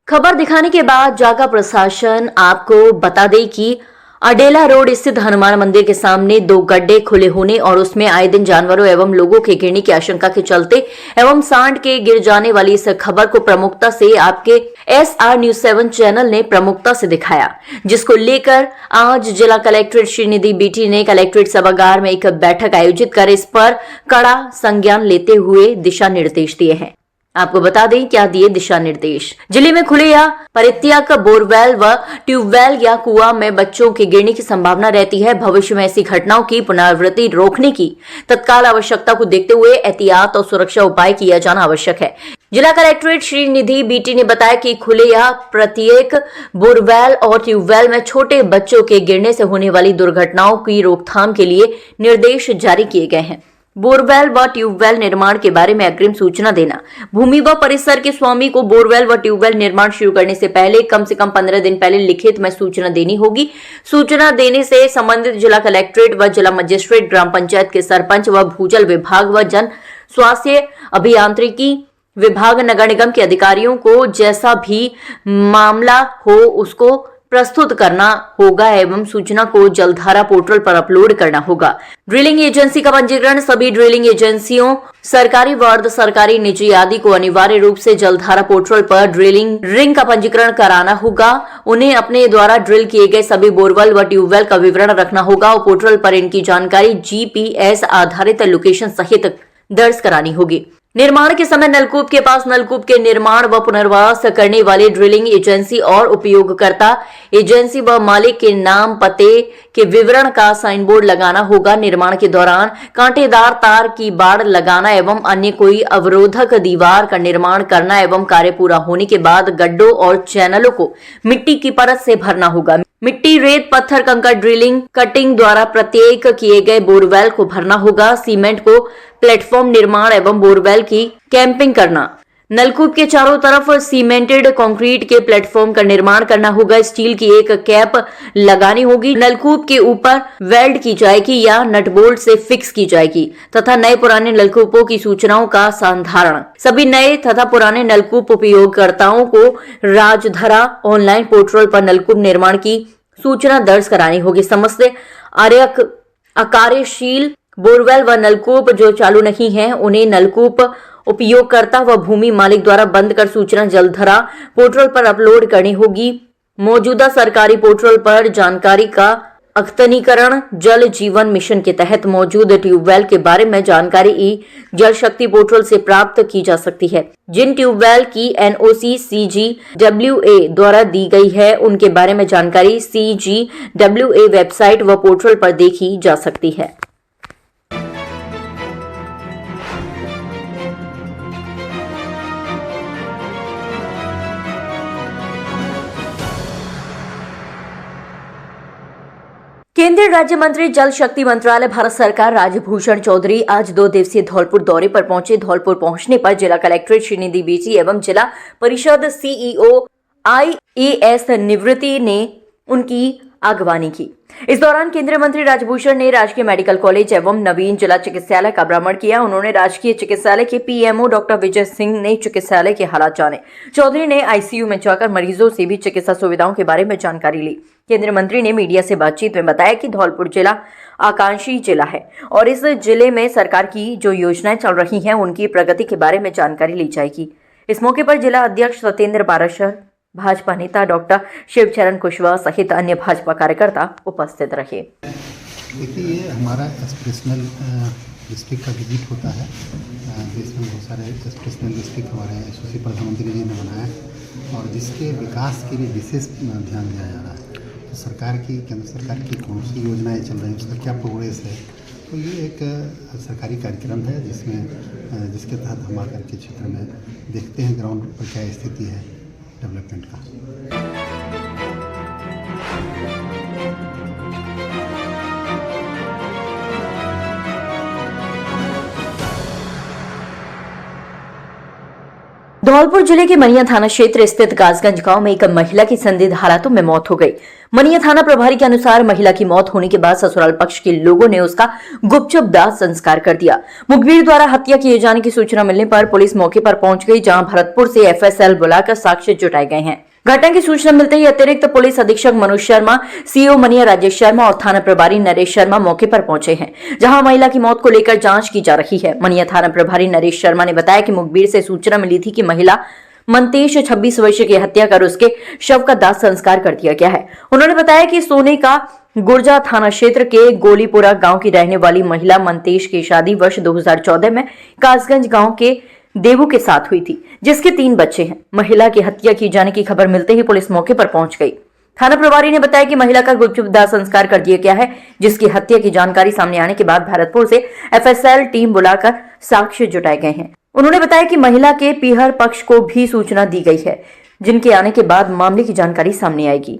खबर दिखाने के बाद जागा प्रशासन आपको बता दे कि अडेला रोड स्थित हनुमान मंदिर के सामने 2 गड्ढे खुले होने और उसमें आए दिन जानवरों एवं लोगों के गिरने की आशंका के चलते एवं सांड के गिर जाने वाली इस खबर को प्रमुखता से आपके SR न्यूज 7 चैनल ने प्रमुखता से दिखाया, जिसको लेकर आज जिला कलेक्ट्रेट श्रीनिधि बीटी ने कलेक्ट्रेट सभागार में एक बैठक आयोजित कर इस पर कड़ा संज्ञान लेते हुए दिशा निर्देश दिए हैं। आपको बता दें क्या दिए दिशा निर्देश। जिले में खुले या परित्यक्त बोरवेल व ट्यूबवेल या कुआं में बच्चों के गिरने की संभावना रहती है। भविष्य में ऐसी घटनाओं की पुनरावृत्ति रोकने की तत्काल आवश्यकता को देखते हुए एहतियात और सुरक्षा उपाय किया जाना आवश्यक है। जिला कलेक्ट्रेट श्रीनिधि बीटी ने बताया कि खुले या प्रत्येक बोरवेल और ट्यूबवेल में छोटे बच्चों के गिरने से होने वाली दुर्घटनाओं की रोकथाम के लिए निर्देश जारी किए गए हैं। बोरवेल व ट्यूबवेल निर्माण के बारे में अग्रिम सूचना देना। भूमि व परिसर के स्वामी को बोरवेल व ट्यूबवेल निर्माण शुरू करने से पहले कम से कम 15 दिन पहले लिखित में सूचना देनी होगी। सूचना देने से संबंधित जिला कलेक्ट्रेट व जिला मजिस्ट्रेट, ग्राम पंचायत के सरपंच व भूजल विभाग व जन स्वास्थ्य अभियांत्रिकी विभाग, नगर निगम के अधिकारियों को जैसा भी मामला हो उसको प्रस्तुत करना होगा एवं सूचना को जलधारा पोर्टल पर अपलोड करना होगा। ड्रिलिंग एजेंसी का पंजीकरण। सभी ड्रिलिंग एजेंसियों, सरकारी व अर्ध सरकारी, निजी आदि को अनिवार्य रूप से जलधारा पोर्टल पर ड्रिलिंग रिंग का पंजीकरण कराना होगा। उन्हें अपने द्वारा ड्रिल किए गए सभी बोरवेल व ट्यूबवेल का विवरण रखना होगा और पोर्टल पर इनकी जानकारी GPS आधारित लोकेशन सहित दर्ज करानी होगी। निर्माण के समय नलकूप के पास नलकूप के निर्माण व पुनर्वास करने वाली ड्रिलिंग एजेंसी और उपयोगकर्ता एजेंसी व मालिक के नाम, पते के विवरण का साइन बोर्ड लगाना होगा। निर्माण के दौरान कांटेदार तार की बाड़ लगाना एवं अन्य कोई अवरोधक दीवार का निर्माण करना एवं कार्य पूरा होने के बाद गड्ढों और चैनलों को मिट्टी की परत से भरना होगा। मिट्टी, रेत, पत्थर, कंकड़ ड्रिलिंग कटिंग द्वारा प्रत्येक किए गए बोरवेल को भरना होगा। सीमेंट को प्लेटफॉर्म निर्माण एवं बोरवेल की कैंपिंग करना। नलकूप के चारों तरफ सीमेंटेड कंक्रीट के प्लेटफॉर्म का निर्माण करना होगा। स्टील की एक कैप लगानी होगी। नलकूप के ऊपर वेल्ड की जाएगी या नट बोल्ट से फिक्स की जाएगी तथा नए पुराने नलकूपों की सूचनाओं का संधारण। सभी नए तथा पुराने नलकूप उपयोगकर्ताओं को राजधरा ऑनलाइन पोर्टल पर नलकूप निर्माण की सूचना दर्ज करानी होगी। समस्त अकार्यशील बोरवेल व नलकूप जो चालू नहीं है उन्हें नलकूप उपयोगकर्ता व भूमि मालिक द्वारा बंद कर सूचना जलधरा पोर्टल पर अपलोड करनी होगी। मौजूदा सरकारी पोर्टल पर जानकारी का अद्यतनीकरण। जल जीवन मिशन के तहत मौजूद ट्यूबवेल के बारे में जानकारी जल शक्ति पोर्टल से प्राप्त की जा सकती है। जिन ट्यूबवेल की NOC CGWA द्वारा दी गई है उनके बारे में जानकारी CGWA वेबसाइट व पोर्टल पर देखी जा सकती है। केंद्रीय राज्य मंत्री जल शक्ति मंत्रालय भारत सरकार राजभूषण चौधरी आज 2 दिवसीय धौलपुर दौरे पर पहुंचे। धौलपुर पहुंचने पर जिला कलेक्ट्रेट श्रीनिधि बीटी एवं जिला परिषद CEO IAS निवृत्ति ने उनकी आगवानी की। इस दौरान केंद्रीय मंत्री राजभूषण ने राजकीय मेडिकल कॉलेज एवं नवीन जिला चिकित्सालय का भ्रमण किया। उन्होंने राजकीय चिकित्सालय के PMO डॉक्टर विजय सिंह ने चिकित्सालय के हालात जाने। चौधरी ने ICU में जाकर मरीजों से भी चिकित्सा सुविधाओं के बारे में जानकारी ली। केंद्रीय मंत्री ने मीडिया से बातचीत में बताया कि धौलपुर जिला आकांक्षी जिला है और इस जिले में सरकार की जो योजनाएं चल रही हैं उनकी प्रगति के बारे में जानकारी ली जाएगी। इस मौके पर जिला अध्यक्ष सत्येंद्र बाराशर, भाजपा नेता डॉक्टर शिवचरण कुशवाहा सहित अन्य भाजपा कार्यकर्ता उपस्थित रहे। देखिए, ये हमारा एस्पिरेशनल डिस्ट्रिक्ट का विजिट होता है। देश में बहुत सारे एस्पिरेशनल डिस्ट्रिक्ट हमारे यशस्वी प्रधानमंत्री जी ने बनाया और जिसके विकास के लिए विशेष ध्यान दिया जा रहा है। तो सरकार की, केंद्र सरकार की कौन सी योजनाएं चल रही हैं, उसका क्या प्रोग्रेस है। तो ये एक सरकारी कार्यक्रम है जिसके तहत हम आकर के क्षेत्र में देखते हैं ग्राउंड पर क्या स्थिति है डेवलपमेंट का। धौलपुर धौलपुर जिले के मनिया थाना क्षेत्र स्थित कासगंज गांव में एक महिला की संदिग्ध हालातों में मौत हो गई। मनिया थाना प्रभारी के अनुसार महिला की मौत होने के बाद ससुराल पक्ष के लोगों ने उसका गुपचुप दाह संस्कार कर दिया। मुखबिर द्वारा हत्या किए जाने की सूचना मिलने पर पुलिस मौके पर पहुंच गई, जहां भरतपुर से एफएसएल बुलाकर साक्ष्य जुटाए गए हैं। घटना की सूचना मिलते ही अतिरिक्त पुलिस अधीक्षक मनोज शर्मा, सीओ मनिया राजेश शर्मा और थाना प्रभारी नरेश शर्मा मौके पर पहुंचे हैं, जहां महिला की मौत को लेकर जांच की जा रही है। मनिया थाना प्रभारी नरेश शर्मा ने बताया कि मुखबिर से सूचना मिली थी कि महिला मंतेश 26 वर्ष की हत्या कर उसके शव का दाह संस्कार कर दिया गया है। उन्होंने बताया कि सोने का गुर्जा थाना क्षेत्र के गोलीपुरा गांव की रहने वाली महिला मंतेश की शादी वर्ष 2014 में कासगंज गांव के देवू के साथ हुई थी, जिसके 3 बच्चे हैं। महिला की हत्या किए जाने की खबर मिलते ही पुलिस मौके पर पहुंच गई। थाना प्रभारी ने बताया कि महिला का गुपचुप दाह संस्कार कर दिया गया है, जिसकी हत्या की जानकारी सामने आने के बाद भरतपुर से एफएसएल टीम बुलाकर साक्ष्य जुटाए गए हैं। उन्होंने बताया कि महिला के पीहर पक्ष को भी सूचना दी गई है, जिनके आने के बाद मामले की जानकारी सामने आएगी।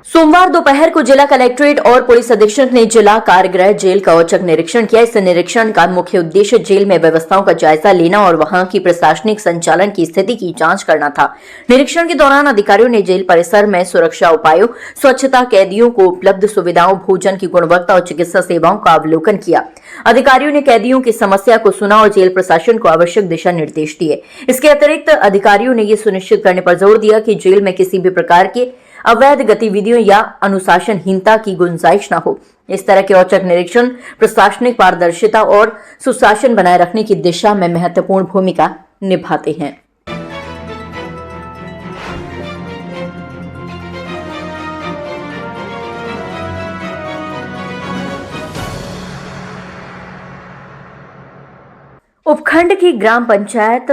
सोमवार दोपहर को जिला कलेक्ट्रेट और पुलिस अधीक्षक ने जिला कारागृह जेल का औचक निरीक्षण किया। इस निरीक्षण का मुख्य उद्देश्य जेल में व्यवस्थाओं का जायजा लेना और वहां की प्रशासनिक संचालन की स्थिति की जांच करना था। निरीक्षण के दौरान अधिकारियों ने जेल परिसर में सुरक्षा उपायों, स्वच्छता, कैदियों को उपलब्ध सुविधाओं, भोजन की गुणवत्ता और चिकित्सा सेवाओं का अवलोकन किया। अधिकारियों ने कैदियों की समस्या को सुना और जेल प्रशासन को आवश्यक दिशा निर्देश दिए। इसके अतिरिक्त अधिकारियों ने ये सुनिश्चित करने पर जोर दिया कि जेल में किसी भी प्रकार के अवैध गतिविधियों या अनुशासनहीनता की गुंजाइश न हो। इस तरह के औचक निरीक्षण प्रशासनिक पारदर्शिता और सुशासन बनाए रखने की दिशा में महत्वपूर्ण भूमिका निभाते हैं। उपखंड की ग्राम पंचायत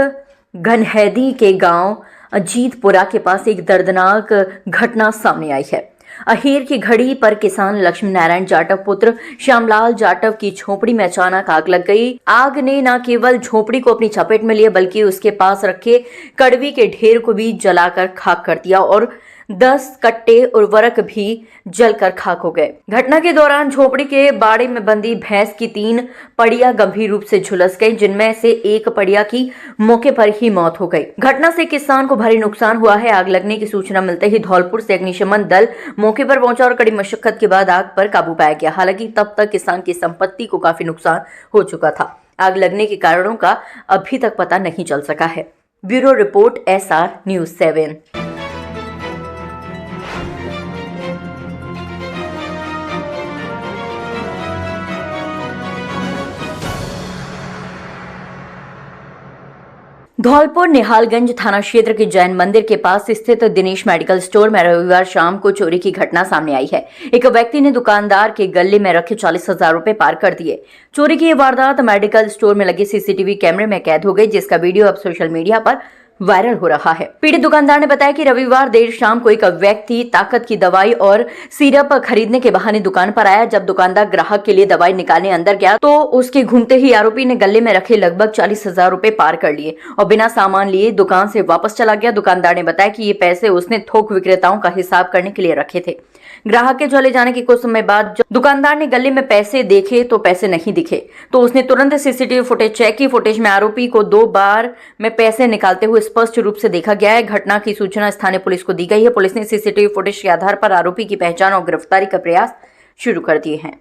घनहैदी के गांव अजीतपुरा के पास एक दर्दनाक घटना सामने आई है। अहीर की घड़ी पर किसान लक्ष्मी नारायण जाटव पुत्र श्यामलाल जाटव की झोपड़ी में अचानक आग लग गई। आग ने न केवल झोपड़ी को अपनी चपेट में लिया, बल्कि उसके पास रखे कड़वी के ढेर को भी जलाकर खाक कर दिया और 10 कट्टे उर्वरक भी जलकर खाक हो गए। घटना के दौरान झोपड़ी के बाड़े में बंदी भैंस की 3 पड़िया गंभीर रूप से झुलस गई, जिनमें से एक पड़िया की मौके पर ही मौत हो गई। घटना से किसान को भारी नुकसान हुआ है। आग लगने की सूचना मिलते ही धौलपुर से अग्निशमन दल मौके पर पहुंचा और कड़ी मशक्कत के बाद आग पर काबू पाया गया। हालांकि तब तक किसान की संपत्ति को काफी नुकसान हो चुका था। आग लगने के कारणों का अभी तक पता नहीं चल सका है। Bureau report SR News 7। Dholpur Nihalganj थाना क्षेत्र के जैन मंदिर के पास स्थित दिनेश मेडिकल स्टोर में रविवार शाम को चोरी की घटना सामने आई है। एक व्यक्ति ने दुकानदार के गले में रखे 40,000 रुपए पार कर दिए। चोरी की यह वारदात मेडिकल स्टोर में लगे सीसीटीवी कैमरे में कैद हो गई, जिसका वीडियो अब सोशल मीडिया पर वायरल हो रहा है। पीड़ित दुकानदार ने बताया कि रविवार देर शाम को एक व्यक्ति ताकत की दवाई और सिरप खरीदने के बहाने दुकान पर आया। जब दुकानदार ग्राहक के लिए दवाई निकालने अंदर गया तो उसके घूमते ही आरोपी ने गले में रखे लगभग 40,000 रुपए पार कर लिए और बिना सामान लिए दुकान से वापस चला गया। दुकानदार ने बताया कि ये पैसे उसने थोक विक्रेताओं का हिसाब करने के लिए रखे थे। ग्राहक के चले जाने के कुछ समय बाद जब दुकानदार ने गले में पैसे देखे तो पैसे नहीं दिखे, तो उसने तुरंत सीसीटीवी फुटेज चेक की। फुटेज में आरोपी को 2 बार में पैसे निकालते हुए स्पष्ट रूप से देखा गया है। घटना की सूचना स्थानीय पुलिस को दी गई है। पुलिस ने सीसीटीवी फुटेज के आधार पर आरोपी की पहचान और गिरफ्तारी का प्रयास शुरू कर दिए हैं।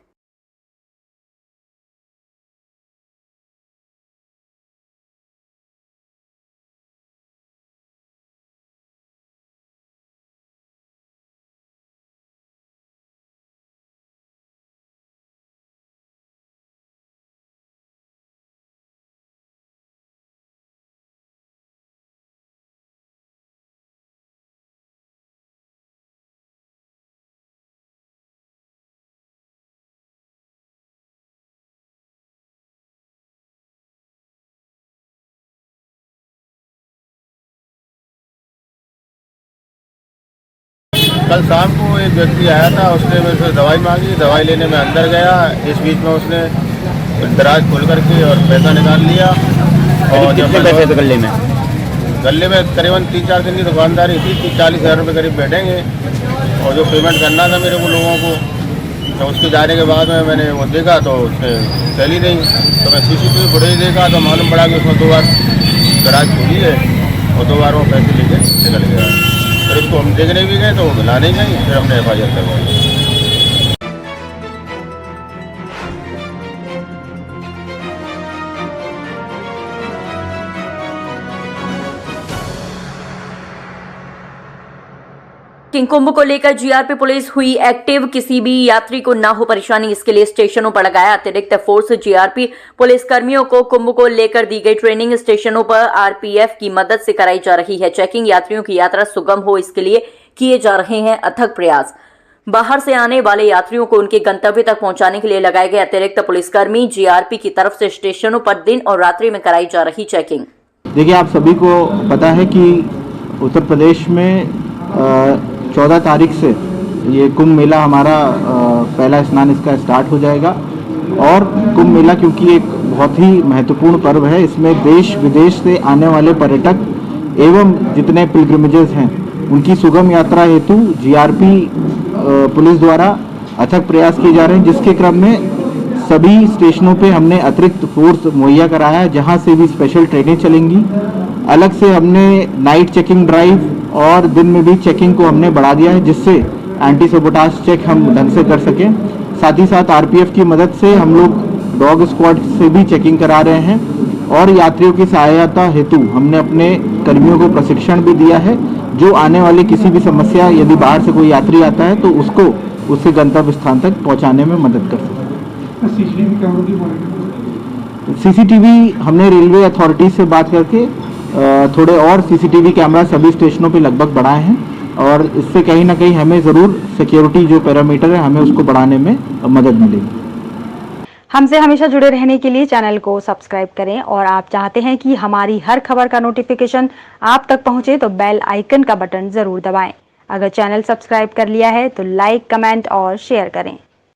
कल शाम को एक व्यक्ति आया था, उसने मेरे से दवाई मांगी। दवाई लेने में अंदर गया, इस बीच में उसने दराज खोल करके और पैसा निकाल लिया। और जब पैसे थे गले में करीबन 3-4 दिन की दुकानदारी थी, 40,000 रुपये करीब बैठेंगे। और जो पेमेंट करना था मेरे को लोगों को, तो उसके जाने के बाद में मैंने वो देखा तो उसने चली नहीं। तो मैं CCTV फुटेज देखा तो मालूम पड़ा कि उसमें 2 बार गराज खोली है और 2 बार वो पैसे लेके निकल गया। फिर उसको हम देखने भी गए तो वो मिला नहीं गई, फिर हमने FIR करवाई। किंग कुंभ को लेकर जीआरपी पुलिस हुई एक्टिव, किसी भी यात्री को ना हो परेशानी, इसके लिए स्टेशनों पर लगाया अतिरिक्त फोर्स। जीआरपी पुलिस कर्मियों को कुंभ को लेकर दी गई ट्रेनिंग, स्टेशनों पर आरपीएफ की मदद से कराई जा रही है चेकिंग। यात्रियों की यात्रा सुगम हो इसके लिए किए जा रहे हैं अथक प्रयास। बाहर से आने वाले यात्रियों को उनके गंतव्य तक पहुंचाने के लिए लगाए गए अतिरिक्त पुलिसकर्मी। जीआरपी की तरफ से स्टेशनों पर दिन और रात्रि में कराई जा रही चेकिंग। देखिए, आप सभी को पता है कि उत्तर प्रदेश में 14 तारीख से ये कुंभ मेला हमारा पहला स्नान इसका स्टार्ट हो जाएगा। और कुंभ मेला क्योंकि एक बहुत ही महत्वपूर्ण पर्व है, इसमें देश विदेश से आने वाले पर्यटक एवं जितने पिलग्रिमेजेस हैं उनकी सुगम यात्रा हेतु जीआरपी पुलिस द्वारा अथक प्रयास किए जा रहे हैं, जिसके क्रम में सभी स्टेशनों पे हमने अतिरिक्त फोर्स मुहैया कराया है, जहां से भी स्पेशल ट्रेनें चलेंगी। अलग से हमने नाइट चेकिंग ड्राइव और दिन में भी चेकिंग को हमने बढ़ा दिया है, जिससे एंटी सबोटाज चेक हम ढंग से कर सकें। साथ ही साथ आरपीएफ की मदद से हम लोग डॉग स्क्वाड से भी चेकिंग करा रहे हैं और यात्रियों की सहायता हेतु हमने अपने कर्मियों को प्रशिक्षण भी दिया है, जो आने वाले किसी भी समस्या, यदि बाहर से कोई यात्री आता है तो उसको उसके गंतव्य स्थान तक पहुंचाने में मदद कर सकें। सीसीटीवी हमने रेलवे अथॉरिटी से बात करके थोड़े और सीसीटीवी कैमरा सभी स्टेशनों पे लगभग बढ़ाए हैं और इससे कहीं ना कहीं हमें ज़रूर सिक्योरिटी जो पैरामीटर है हमें उसको बढ़ाने में मदद मिलेगी। हमसे हमेशा जुड़े रहने के लिए चैनल को सब्सक्राइब करें और आप चाहते हैं कि हमारी हर खबर का नोटिफिकेशन आप तक पहुंचे तो बेल आइकन का बटन जरूर दबाएं। अगर चैनल सब्सक्राइब कर लिया है तो लाइक, कमेंट और शेयर करें।